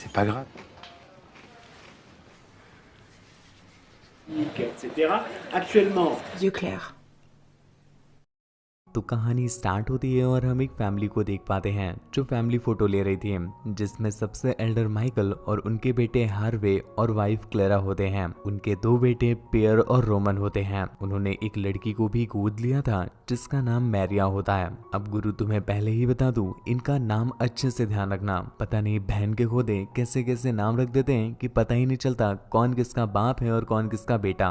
C'est pas grave. etc. Actuellement, Yeux clairs. तो कहानी start होती है और हम एक फैमिली को देख पाते हैं जो फैमिली फोटो ले रही थी, जिसमें सबसे एल्डर माइकल और उनके बेटे हार्वे और वाइफ क्लेरा होते हैं। उनके दो बेटे पियर और रोमन होते हैं। उन्होंने एक लड़की को भी गोद लिया था जिसका नाम मैरिया होता है। अब गुरु तुम्हें पहले ही बता दूं, इनका नाम अच्छे से ध्यान रखना। पता नहीं बहन के खोदे कैसे कैसे नाम रख देते हैं कि पता ही नहीं चलता कौन किसका बाप है और कौन किसका बेटा।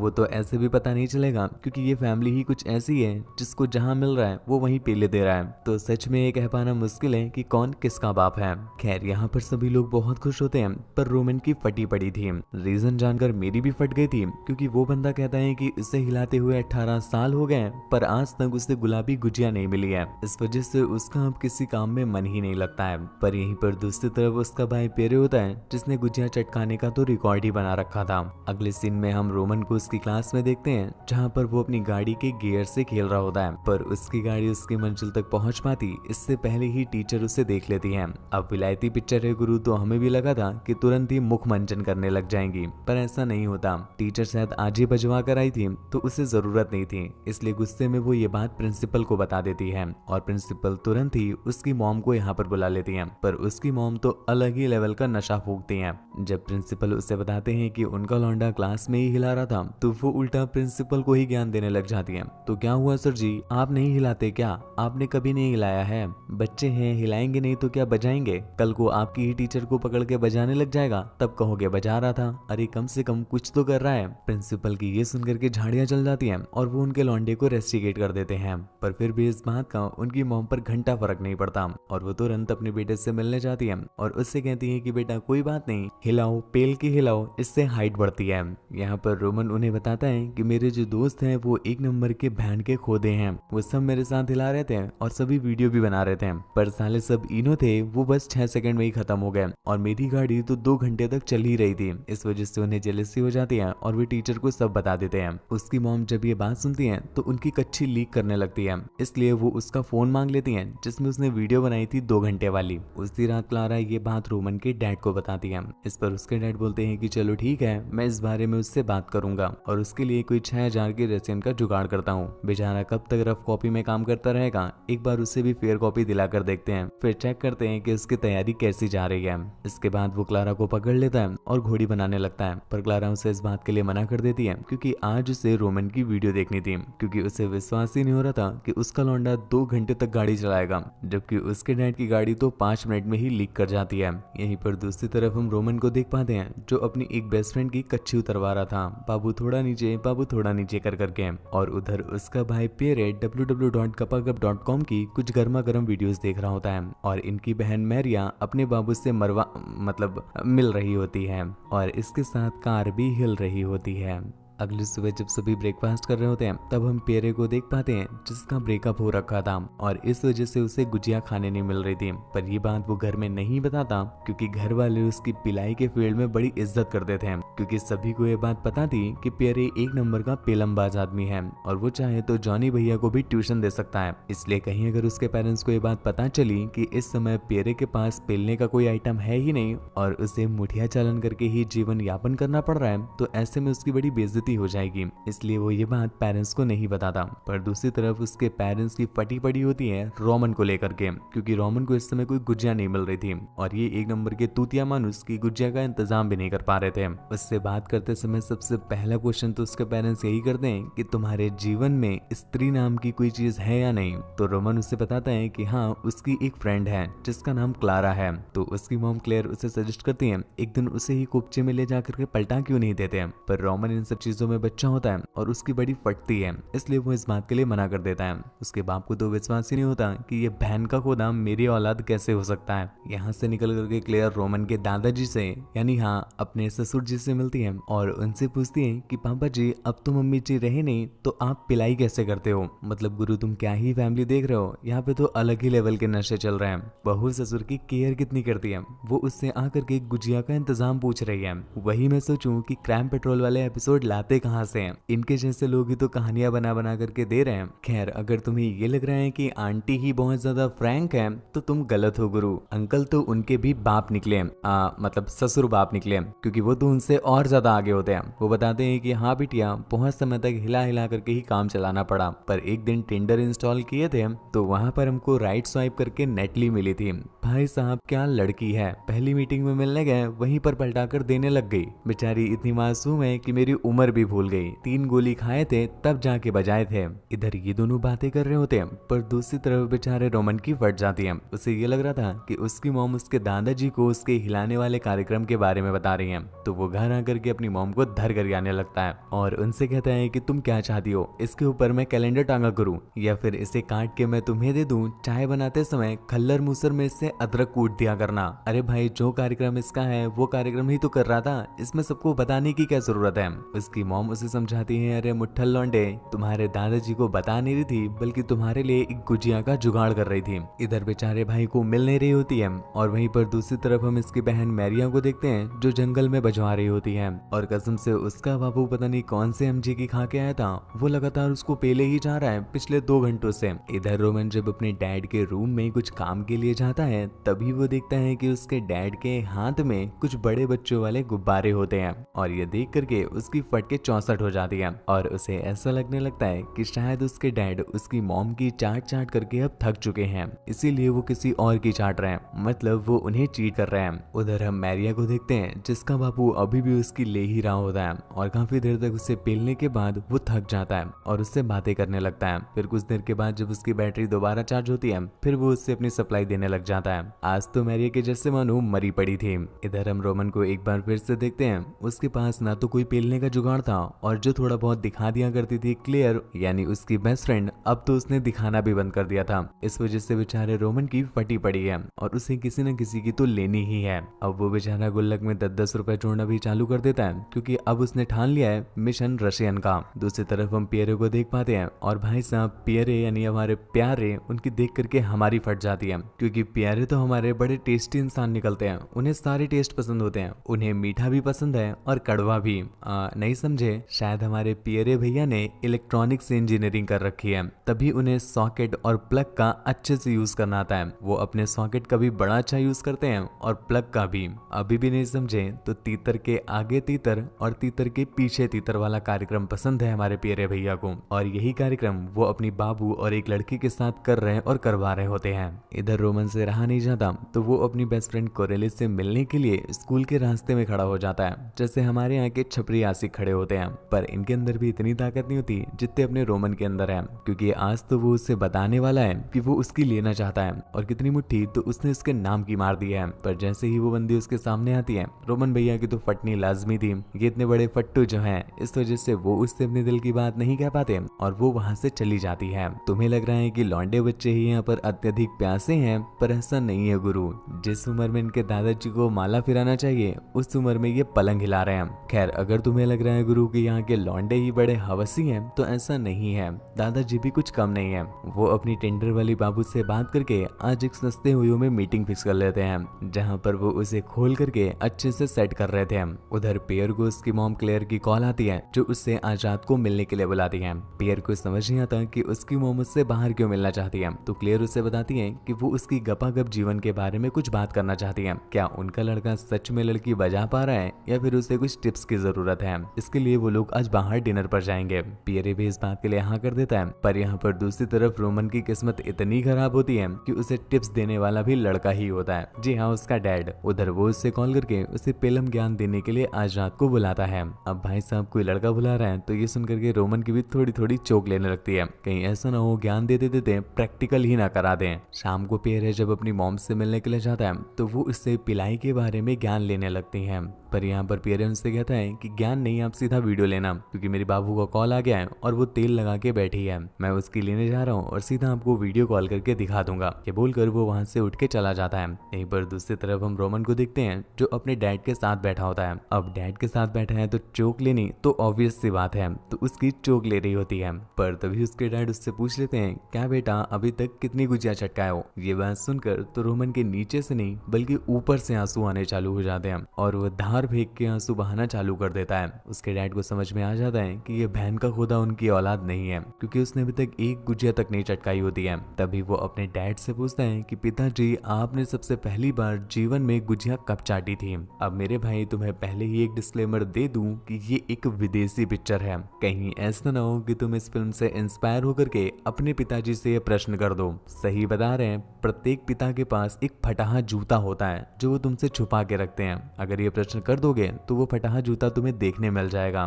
वो तो ऐसे भी पता नहीं चलेगा क्योंकि ये फैमिली ही कुछ ऐसी है जिसको जहां मिल रहा है वो वहीं पेले दे रहा है। तो सच में ये कह पाना मुश्किल है कि कौन किसका बाप है। खैर यहाँ पर सभी लोग बहुत खुश होते हैं, पर रोमन की फटी पड़ी थी। रीजन जानकर मेरी भी फट गई थी क्योंकि वो बंदा कहता है कि इसे हिलाते हुए 18 साल हो गए पर आज तक उसे गुलाबी गुजिया नहीं मिली है। इस वजह से उसका अब किसी काम में मन ही नहीं लगता है। पर यहीं पर दूसरी तरफ उसका भाई पेरे होता है जिसने गुजिया चटकाने का तो रिकॉर्ड ही बना रखा था। अगले सीन में हम रोमन को उसकी क्लास में देखते हैं जहाँ पर वो अपनी गाड़ी के गियर से खेल रहा होता है, पर उसकी गाड़ी उसकी मंजिल तक पहुंच पाती इससे पहले ही टीचर उसे देख लेती है। अब विलायती पिक्चर है गुरु, तो हमें भी लगा था कि तुरंत ही मुख मंजन करने लग जाएंगी, पर ऐसा नहीं होता। टीचर शायद आज ही बजवा कर आई थी तो उसे जरूरत नहीं थी, इसलिए गुस्से में वो ये बात प्रिंसिपल को बता देती है और प्रिंसिपल तुरंत ही उसकी मॉम को यहाँ पर बुला लेती है। पर उसकी मॉम तो अलग ही लेवल का नशा फूकती है। जब प्रिंसिपल उसे बताते हैं कि उनका लौंडा क्लास में ही हिला रहा था तो वो उल्टा प्रिंसिपल को ही ज्ञान देने लग जाती है। तो क्या हुआ सर जी, आप नहीं हिलाते क्या? आपने कभी नहीं हिलाया है? बच्चे हैं, हिलाएंगे नहीं तो क्या बजाएंगे? कल को आपकी ही टीचर को पकड़ के बजाने लग जाएगा, तब कहोगे बजा रहा था। अरे कम से कम कुछ तो कर रहा है। प्रिंसिपल की ये सुनकर के झाड़ियां जल जाती हैं और वो उनके लौंडे को रेस्टिकेट कर देते हैं। पर फिर भी इस बात का उनकी मॉम पर घंटा फर्क नहीं पड़ता और वो तुरंत अपने बेटे से मिलने जाती है और उससे कहती है कि बेटा कोई बात नहीं, हिलाओ, पेल के हिलाओ, इससे हाइट बढ़ती है। यहाँ पर रोमन उन्हें बताता है कि मेरे जो दोस्त हैं वो एक नंबर के बैंड के खोदे हैं, वो सब मेरे साथ हिला रहे थे और सभी वीडियो भी बना रहे थे, पर साले सब इनो थे वो बस 6 सेकंड में ही खत्म हो गए और मेरी गाड़ी तो 2 घंटे तक चल ही रही थी। इस वजह से उन्हें जेलसी हो जाती है और वे टीचर को सब बता देते हैं। उसकी मॉम जब ये बात सुनती है तो उनकी कच्ची लीक करने लगती है, इसलिए वो उसका फोन मांग लेती है जिसमें उसने वीडियो बनाई थी 2 घंटे वाली। उसी रात क्लारा ये बात रोमन के डैड को बताती है। इस पर उसके डैड बोलते हैं कि चलो ठीक है, मैं इस बारे में उससे बात करूंगा और उसके लिए कोई 6000 की रेसिन का जुगाड़ करता हूँ। बेचारा कब तक रफ कॉपी में काम करता रहेगा, एक बार उसे भी फेयर कॉपी दिलाकर देखते हैं, फिर चेक करते हैं कि उसकी तैयारी कैसी जा रही है। इसके बाद वो क्लारा को पकड़ लेता है और घोड़ी बनाने लगता है, पर क्लारा उसे इस बात के लिए मना कर देती है क्योंकि आज उसे रोमन की वीडियो देखनी थी, क्योंकि उसे विश्वास ही नहीं हो रहा था कि उसका लौंडा 2 घंटे तक गाड़ी चलाएगा, जबकि उसके डैड की गाड़ी तो 5 मिनट में ही लीक कर जाती है। यहीं पर दूसरी तरफ हम रोमन को देख पाते हैं जो अपनी एक बेस्ट फ्रेंड की कच्ची उतरवा रहा था, बाबू थोड़ा नीचे, बाबू थोड़ा नीचे कर करके, और उधर उसका भाई पेरे www.kapagap.com की कुछ गर्मा गर्म वीडियोस देख रहा होता है और इनकी बहन मैरिया अपने बाबू से मिल रही होती है और इसके साथ कार भी हिल रही होती है। अगली सुबह जब सभी ब्रेकफास्ट कर रहे होते हैं तब हम पेरे को देख पाते हैं जिसका ब्रेकअप हो रखा था और इस वजह से उसे गुजिया खाने नहीं मिल रही थी। पर ये बात वो घर में नहीं बताता क्योंकि घर वाले उसकी पिलाई के फील्ड में बड़ी इज्जत करते थे, क्योंकि सभी को ये बात पता थी कि पेरे एक नंबर का पेलमबाज आदमी है और वो चाहे तो जॉनी भैया को भी ट्यूशन दे सकता है। इसलिए कहीं अगर उसके पेरेंट्स को ये बात पता चली कि इस समय पेरे के पास पेलने का कोई आइटम है ही नहीं और उसे मुठिया चालन करके ही जीवन यापन करना पड़ रहा है, तो ऐसे में उसकी बड़ी बेइज्जती हो जाएगी। इसलिए वो ये बात पेरेंट्स को नहीं बताता। पर दूसरी तरफ उसके पेरेंट्स की फटी पड़ी होती है रोमन को लेकर के, क्योंकि रोमन को इस समय कोई गुजिया नहीं मिल रही थी और ये एक नंबर के तूतिया मानुस की गुजिया का इंतजाम भी नहीं कर पा रहे थे। उससे बात करते समय सबसे पहला क्वेश्चन तो उसके पेरेंट्स यही करते हैं कि तुम्हारे जीवन में स्त्री नाम की कोई चीज है या नहीं। तो रोमन उससे बताता है कि हाँ, उसकी एक फ्रेंड है जिसका नाम क्लारा है। तो उसकी मॉम क्लेयर उसे सजेस्ट करती है एक दिन उसे ही कोपचे में ले जाकर के पलटा क्यों नहीं देते। पर रोमन इन सब चीजों में बच्चा होता है और उसकी बड़ी फटती है, इसलिए वो इस बात के लिए मना कर देता है। उसके बाप को तो विश्वास ही नहीं होता कि ये बहन का खुदा मेरी औलाद कैसे हो सकता है। यहाँ से निकल करके क्लेयर रोमन के दादाजी से यानी हाँ अपने ससुर जी से मिलती है और उनसे पूछती है कि पापा जी अब तो मम्मी जी रहे नहीं तो आप पिलाई कैसे करते हो। मतलब गुरु तुम क्या ही फैमिली देख रहे हो, यहाँ पे तो अलग ही लेवल के नशे चल रहे हैं। बहू ससुर की केयर कितनी करती है, वो उससे आकर के गुजिया का इंतजाम पूछ रही है। वही मैं सोचूं कि क्राइम पेट्रोल वाले एपिसोड लाते आते कहाँ से हैं? इनके जैसे लोग ही तो कहानियां बना बना करके दे रहे हैं। खैर, अगर तुम्हें ये लग रहा है कि आंटी ही बहुत ज्यादा फ्रैंक है तो तुम गलत हो गुरु। अंकल तो उनके भी बाप निकले, मतलब ससुर बाप निकले, क्योंकि वो तो उनसे और ज्यादा आगे होते हैं। वो बताते हैं कि हाँ बिटिया, बहुत समय तक हिला हिला करके ही काम चलाना पड़ा, पर एक दिन टिंडर इंस्टॉल किए थे तो वहां पर हमको राइट स्वाइप करके नेटली मिली थी। भाई साहब क्या लड़की है, पहली मीटिंग में मिलने गए वहीं पर पलटाकर देने लग गई। बेचारी इतनी मासूम है कि मेरी उम्र भी भूल गई। 3 गोली खाए थे तब जाके बजाए थे। इधर ये दोनों बातें कर रहे होते हैं, पर दूसरी तरफ बेचारे रोमन की फट जाती है। उसे ये लग रहा था कि उसकी मॉम उसके दादाजी को उसके हिलाने वाले कार्यक्रम के बारे में बता रही है, तो वो घर आकर के अपनी मॉम को धर कर आने लगता है और उनसे कहता है कि तुम क्या चाहती हो, इसके ऊपर मैं कैलेंडर टांगा करूं या फिर इसे काट के मैं तुम्हें दे दूं। चाय बनाते समय खल्लर मूसर में इससे अदरक कूट दिया करना। अरे भाई, जो कार्यक्रम इसका है वो कार्यक्रम ही तो कर रहा था, इसमें सबको बताने की क्या जरूरत है। उसकी मॉम उसे समझाती है, अरे मुट्ठल लौंडे, तुम्हारे दादाजी को बता नहीं रही थी बल्कि तुम्हारे लिए एक गुजिया का जुगाड़ कर रही थी। इधर बेचारे भाई को मिल नहीं रही होती है और वहीं पर दूसरी तरफ हम इसकी बहन मैरिया को देखते हैं जो जंगल में बजवा रही होती है और कसम से उसका बाबू पता नहीं कौन से एमजी की खा के आया था, वो लगातार उसको पेले ही जा रहा है पिछले 2 घंटों से। इधर रोमन जब अपने डैड के रूम में कुछ काम के लिए जाता है तभी वो देखता है कि उसके डैड के हाथ में कुछ बड़े बच्चों वाले गुब्बारे होते हैं और ये देख करके उसकी फट के 64 हो जाती है और उसे ऐसा लगने लगता है कि शायद उसके डैड उसकी मॉम की चाट चाट करके अब थक चुके हैं, इसीलिए वो किसी और की चाट रहे हैं, मतलब वो उन्हें चीट कर रहे हैं। उधर हम मैरिया को देखते हैं जिसका बापू अभी भी उसकी ले ही रहा होता है और काफी देर तक उसे पेलने के बाद वो थक जाता है और उससे बातें करने लगता है। फिर कुछ देर के बाद जब उसकी बैटरी दोबारा चार्ज होती है फिर वो उससे अपनी सप्लाई देने लग जाता है। आज तो मैरिया के जैसे मानो मरी पड़ी थी। इधर हम रोमन को एक बार फिर से देखते हैं, उसके पास ना तो कोई पेलने का जुगाड़ था और जो थोड़ा बहुत दिखा दिया करती थी क्लेयर यानी उसकी बेस्ट फ्रेंड, अब तो उसने दिखाना भी बंद कर दिया था। इस वजह से बेचारे रोमन की फटी पड़ी है और उसे किसी न किसी की तो लेनी ही है। अब वो बेचारा गुल्लक में 10-10 रुपए जोड़ना भी चालू कर देता है क्योंकि अब उसने ठान लिया है मिशन रशियन का। दूसरी तरफ हम पियरे को देख पाते हैं और भाई साहब पियरे यानी हमारे प्यारे, उनकी देख करके हमारी फट जाती है क्योंकि प्यारे तो हमारे बड़े टेस्टी इंसान निकलते हैं। उन्हें सारे टेस्ट पसंद होते हैं, उन्हें मीठा भी पसंद है और कड़वा भी। नहीं समझे, शायद हमारे पियरे भैया ने इलेक्ट्रॉनिक्स से इंजीनियरिंग कर रखी है, तभी उन्हें सॉकेट और प्लग का अच्छे से यूज करना आता है। वो अपने सॉकेट का भी बड़ा अच्छा यूज करते हैं और प्लग का भी। अभी भी नहीं समझे तो तीतर के आगे तीतर और तीतर के पीछे तीतर वाला कार्यक्रम पसंद है हमारे पियरे भैया को और यही कार्यक्रम वो अपनी बाबू और एक लड़की के साथ कर रहे हैं और करवा रहे होते हैं। इधर रोमन से रहा नहीं जाता तो वो अपनी बेस्ट फ्रेंड कोरेलिस से मिलने के लिए स्कूल के रास्ते में खड़ा हो जाता है, जैसे हमारे यहाँ के छपरी आशिक खड़े होते हैं। पर इनके अंदर भी इतनी ताकत नहीं होती जितने अपने रोमन के अंदर है, क्योंकि आज तो वो उससे बताने वाला है कि वो उसकी लेना चाहता है और कितनी मुट्ठी तो उसने उसके नाम की मार दी है। पर जैसे ही वो बंदी उसके सामने आती है, रोमन भैया की तो फटनी लाजमी थी। ये इतने बड़े फट्टू जो हैं, इस वजह से वो उससे अपने दिल की बात नहीं कह पाते और वो वहां से चली जाती है। तुम्हें लग रहा है कि लौंडे बच्चे ही यहाँ पर अत्यधिक प्यासे हैं, पर ऐसा नहीं है गुरु। जिस उम्र में इनके दादाजी को माला फिराना चाहिए उस उम्र में ये पलंग हिला रहे हैं। खैर, अगर तुम्हें लग रहा है गुरु कि यहाँ के लौंडे ही बड़े हवसी हैं तो ऐसा नहीं है, दादाजी भी कुछ कम नहीं है। वो अपनी टेंडर वाली बाबू से बात करके आज एक सस्ते हुए में मीटिंग फिक्स कर लेते हैं, जहाँ पर वो उसे खोल करके अच्छे से सेट कर रहे थे। उधर पियर को उसकी मॉम क्लेयर की कॉल आती है जो उससे आज रात को मिलने के लिए बुलाती है। पियर को समझ नहीं आता कि उसकी मॉम उससे बाहर क्यों मिलना चाहती है, तो क्लेयर उसे बताती है कि वो उसकी गपागप जीवन के बारे में कुछ बात करना चाहती है। क्या उनका लड़का सच में लड़की बजा पा रहा है या फिर उसे कुछ टिप्स की जरूरत है, इसके लिए वो लोग आज बाहर डिनर पर जाएंगे। पियरे भी इस बात के लिए हाँ कर देता है, पर यहाँ पर दूसरी तरफ रोमन की किस्मत इतनी खराब होती है कि उसे टिप्स देने वाला भी लड़का ही होता है। जी हाँ, उसका डैड। उधर वो उससे कॉल करके उसे पेलम ज्ञान देने के लिए आज रात को बुलाता है। अब भाई साहब कोई लड़का बुला रहा है तो ये सुन करके रोमन की भी थोड़ी थोड़ी चोक लेने लगती है, कहीं ऐसा ना हो ज्ञान देते देते प्रैक्टिकल ही ना करा दें। शाम को पियरे जब अपनी मॉम से मिलने के लिए जाता है तो वो उससे पिलाई के बारे में ज्ञान लेने लगती है, पर यहाँ पर पियरे उनसे कहता है कि ज्ञान नहीं, आप सीधा वीडियो लेना, क्योंकि मेरी बाबू का कॉल आ गया है और वो तेल लगा के बैठी है, मैं उसकी लेने जा रहा हूँ और सीधा आपको वीडियो कॉल करके दिखा दूंगा। ये बोलकर वो वहां से उठ के चला जाता है। यहीं पर दूसरी तरफ हम रोमन को देखते हैं जो अपने डैड के साथ बैठा होता है। अब डैड के साथ बैठा है तो चोक लेनी तो ऑब्वियस सी बात है, तो उसकी चोक ले रही होती है। पर तभी उसके डैड उससे पूछ लेते हैं, क्या बेटा अभी तक कितनी गुजिया चटकाए हो। ये बात सुनकर तो रोमन के नीचे से नहीं बल्कि ऊपर से आंसू आने चालू हो जाते हैं और वो धार फेंक के आंसू बहाना चालू कर देता है। उसके उसके डैड को समझ में आ जाता है कि ये बहन का खुदा उनकी औलाद नहीं है, क्योंकि उसने अभी तक एक गुजिया तक नहीं चटकाई होती है। तभी वो अपने डैड से पूछता है कि पिताजी, आपने सबसे पहली बार जीवन में गुजिया कब चाटी थी? अब मेरे भाई, तुम्हें पहले ही एक डिस्क्लेमर दे दूं कि ये एक विदेशी पिक्चर है, कहीं ऐसा ना हो कि तुम इस फिल्म से इंस्पायर होकर के अपने पिताजी से ये प्रश्न कर दो। सही बता रहे हैं, प्रत्येक पिता के पास एक फटाहा जूता होता है जो वो तुमसे छुपा के रखते हैं। अगर ये प्रश्न कर दोगे तो वो फटाहा जूता तुम्हें देखने मिल जाएगा।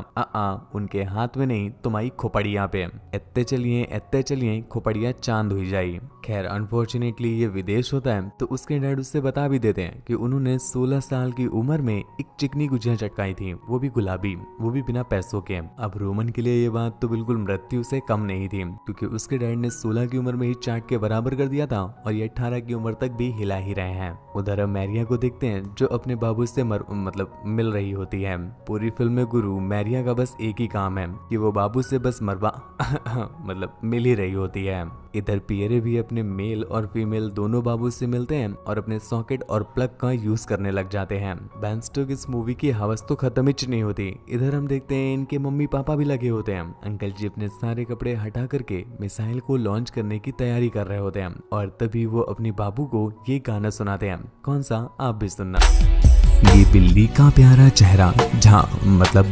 उनके हाथ में नहीं, तुम्हारी खोपड़िया पे। एत्ते चलिए खोपड़िया चांद हुई जाई। खैर, अनफॉर्चुनेटली ये विदेश होता है, तो उसके डैड उससे बता भी देते हैं कि उन्होंने 16 साल की उम्र में एक चिकनी गुजिया चटकाई थी, वो भी गुलाबी, वो भी बिना पैसों के। अब रोमन के लिए ये बात तो बिल्कुल मृत्यु से कम नहीं थी, क्योंकि उसके डैड ने 16 की उम्र में ही चाट के बराबर कर दिया था और ये 18 की उम्र तक भी हिला ही रहे हैं। उधर हम मैरिया को देखते हैं जो अपने बाबू से मिल रही होती है। पूरी फिल्म में गुरु मैरिया का बस एक ही काम है कि वो बाबू से बस मिल ही रही होती है। इधर पियरे भी अपने मेल और फीमेल दोनों बाबू से मिलते हैं और अपने सॉकेट और प्लग का यूज करने लग जाते हैं। बेन स्टोक्स इस मूवी की हवस तो खत्म ही नहीं होती। इधर हम देखते हैं इनके मम्मी पापा भी लगे होते हैं। अंकल जी अपने सारे कपड़े हटा करके मिसाइल को लॉन्च करने की तैयारी कर रहे होते हैं और तभी वो अपने बाबू को ये गाना सुनाते हैं। कौन सा, आप भी सुनना। ये बिल्ली का प्यारा चेहरा,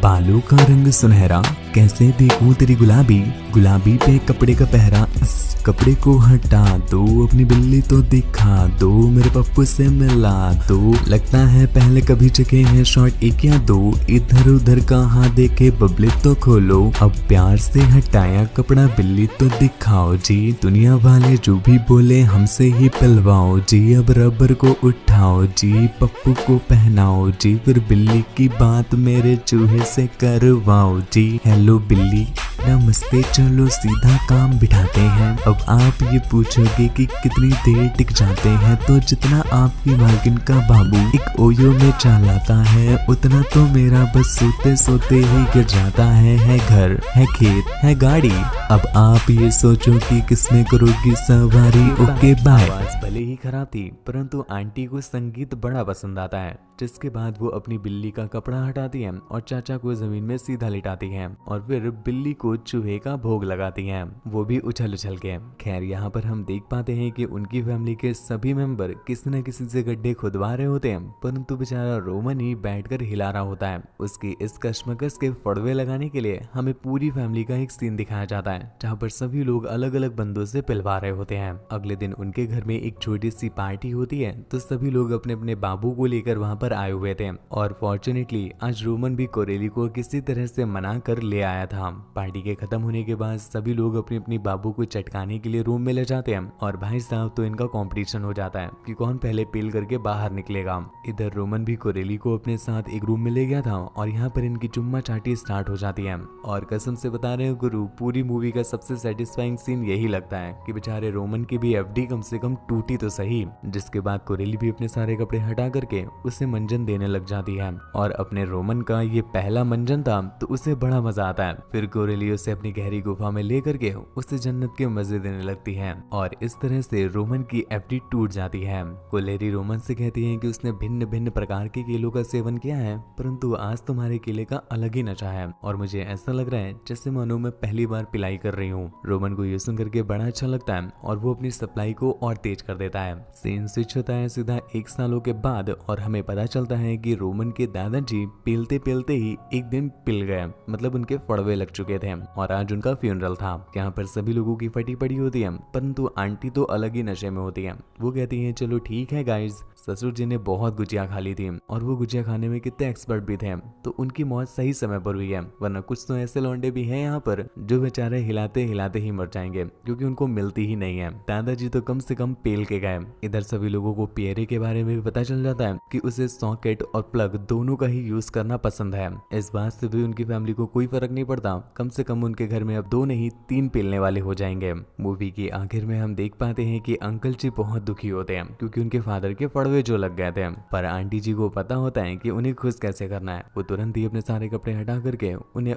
बालों का रंग सुनहरा, कैसे देखूं तेरी गुलाबी गुलाबी पे कपड़े का पहरा, इस कपड़े को हटा दो, अपनी बिल्ली तो दिखा दो, मेरे पप्पू से मिला दो, लगता है पहले कभी चखे हैं शॉट एक या दो, इधर उधर कहाँ देखे बबले तो खोलो, अब प्यार से हटाया कपड़ा बिल्ली तो दिखाओ जी, दुनिया वाले जो भी बोले हमसे ही पिलवाओ जी, अब रबर को उठाओ जी, पप्पू को पहनाओ जी, फिर बिल्ली की बात मेरे चूहे से करवाओ जी। हेलो बिल्ली, नमस्ते, चलो सीधा काम बिठाते हैं। अब आप ये पूछोगे कि कितनी देर टिक जाते हैं, तो जितना आपकी मालकिन का बाबू एक ओयो में चालाता है, उतना तो मेरा बस सोते सोते ही गिर जाता है घर, है खेत, है गाड़ी। अब आप ये सोचो कि किसमें करोगी सवारी। Okay bye. आवाज भले ही खराब थी, परंतु आंटी को संगीत बड़ा पसंद आता है, जिसके बाद वो अपनी बिल्ली का कपड़ा हटाती है और चाचा को जमीन में सीधा लिटाती है और फिर बिल्ली को चूहे का भोग लगाती हैं, वो भी उछल उछल के। खैर, यहाँ पर हम देख पाते हैं कि उनकी फैमिली के सभी मेंबर किसी न किसी से गड्ढे खुदवा रहे होते हैं, परंतु बेचारा रोमन ही बैठकर हिला रहा होता है। उसकी इस कश्मकश के फड़वे लगाने के लिए हमें पूरी फैमिली का एक सीन दिखाया जाता है, जहाँ पर सभी लोग अलग अलग बंदों से पिलवा रहे होते हैं। अगले दिन उनके घर में एक छोटी सी पार्टी होती है, तो सभी लोग अपने अपने बाबू को लेकर वहाँ पर आए हुए थे और फॉर्चुनेटली आज रोमन भी कोरेली को किसी तरह से मना कर ले आया था। पार्टी के खत्म होने के बाद सभी लोग अपनी अपनी बाबू को चटकाने के लिए रूम में ले जाते हैं और भाई साहब तो इनका कंपटीशन हो जाता है कि कौन पहले पील करके बाहर निकलेगा। इधर रोमन भी कोरेली को अपने साथ एक रूम में ले गया था और यहाँ पर इनकी चुम्मा चाटी स्टार्ट हो जाती है। और कसम से बता रहे हो गुरु, पूरी मूवी का सबसे सेटिस्फाइंग सीन यही लगता है कि बेचारे रोमन की भी एफडी कम से कम टूटी तो सही। जिसके बाद कोरेली भी अपने सारे कपड़े हटा करके उसे मंजन देने लग जाती है और अपने रोमन का ये पहला मंजन था तो उसे बड़ा मजा आता है। फिर कोरेली उसे अपनी गहरी गुफा में ले करके उसे जन्नत के मजे देने लगती है और इस तरह से रोमन की एफडी टूट जाती है। कोरेली रोमन से कहती है कि उसने भिन्न भिन्न प्रकार के केलों का सेवन किया है, परंतु आज तुम्हारे केले का अलग ही नशा है और मुझे ऐसा लग रहा है जैसे मानो मैं पहली बार पिलाई कर रही हूँ। रोमन को ये सुन करके बड़ा अच्छा लगता है और वो अपनी सप्लाई को और तेज कर देता है। सीन स्विच होता है सीधा 1 सालों के बाद और हमें पता चलता है कि रोमन के दादाजी पेलते पेलते ही एक दिन पिल गए, मतलब उनके फड़वे लग चुके थे और आज उनका फ्यूनरल था। यहाँ पर सभी लोगों की फटी पड़ी होती है, परंतु आंटी तो अलग ही नशे में होती है। वो कहती है चलो ठीक है गाइस, ससुर जी ने बहुत गुजिया खा ली थी और वो गुजिया खाने में कितने एक्सपर्ट भी थे, तो उनकी मौत सही समय पर हुई है, वरना कुछ तो ऐसे लौंडे भी हैं यहाँ पर जो बेचारे हिलाते हिलाते ही मर जाएंगे क्योंकि उनको मिलती ही नहीं है। दादाजी तो कम से कम पेल के गए। इधर सभी लोगों को पियरे के बारे में भी पता चल जाता है कि उसे सॉकेट और प्लग दोनों का ही यूज करना पसंद है। इस बात से भी उनकी फैमिली को कोई फर्क नहीं पड़ता, कम से कम उनके घर में अब 2 नहीं 3 पेलने वाले हो जाएंगे। मूवी के आखिर में हम देख पाते हैं कि अंकल जी बहुत दुखी होते हैं क्योंकि उनके फादर के फड़वे जो लग गए थे, पर आंटी जी को पता होता है कि उन्हें खुश कैसे करना है। वो तुरंत ही अपने सारे कपड़े हटा करके उन्हें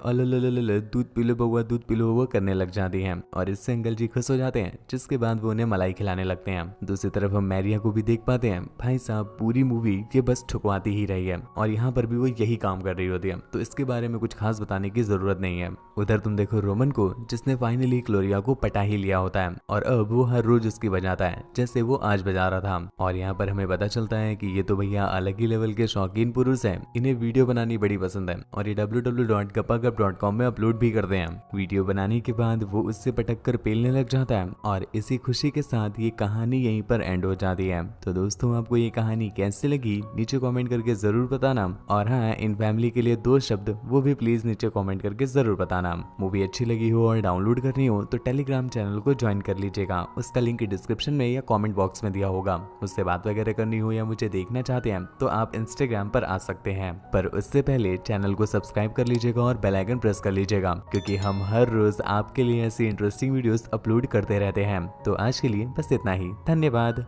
दूध पी लो बउआ करने लग जाती है और इससे अंकल जी खुश हो जाते हैं, जिसके बाद वो उन्हें मलाई खिलाने लगते हैं। दूसरी तरफ हम मैरिया को भी देख पाते हैं। भाई साहब पूरी मूवी ये बस ठुकवाती ही रही है और यहाँ पर भी वो यही काम कर रही होती है, तो इसके बारे में कुछ खास बताने की जरूरत नहीं है। उधर तुम देखो रोमन को, जिसने फाइनली ग्लोरिया को पटा ही लिया होता है और अब वो हर रोज उसकी बजाता है जैसे वो आज बजा रहा था। और यहाँ पर हमें पता चलता है कि ये तो भैया अलग ही लेवल के शौकीन पुरुष हैं, इन्हें वीडियो बनानी बड़ी पसंद है और ये www.gappagup.com में अपलोड भी करते हैं। वीडियो बनाने के बाद वो उससे पटक कर पेलने लग जाता है और इसी खुशी के साथ ये कहानी यहीं पर एंड हो जाती है। तो दोस्तों आपको ये कहानी कैसी लगी नीचे कमेंट करके जरूर बताना, और हाँ इन फैमिली के लिए 2 शब्द वो भी प्लीज नीचे कमेंट करके जरूर बताना। मूवी अच्छी लगी हो और डाउनलोड करनी हो तो टेलीग्राम चैनल को ज्वाइन कर लीजिएगा, उसका लिंक डिस्क्रिप्शन में या कमेंट बॉक्स में दिया होगा। उससे बात वगैरह करनी हो या मुझे देखना चाहते हैं तो आप इंस्टाग्राम पर आ सकते हैं, पर उससे पहले चैनल को सब्सक्राइब कर लीजिएगा और बेल आइकन प्रेस कर लीजिएगा, क्योंकि हम हर रोज आपके लिए ऐसी इंटरेस्टिंग वीडियोस अपलोड करते रहते हैं। तो आज के लिए बस इतना ही, धन्यवाद।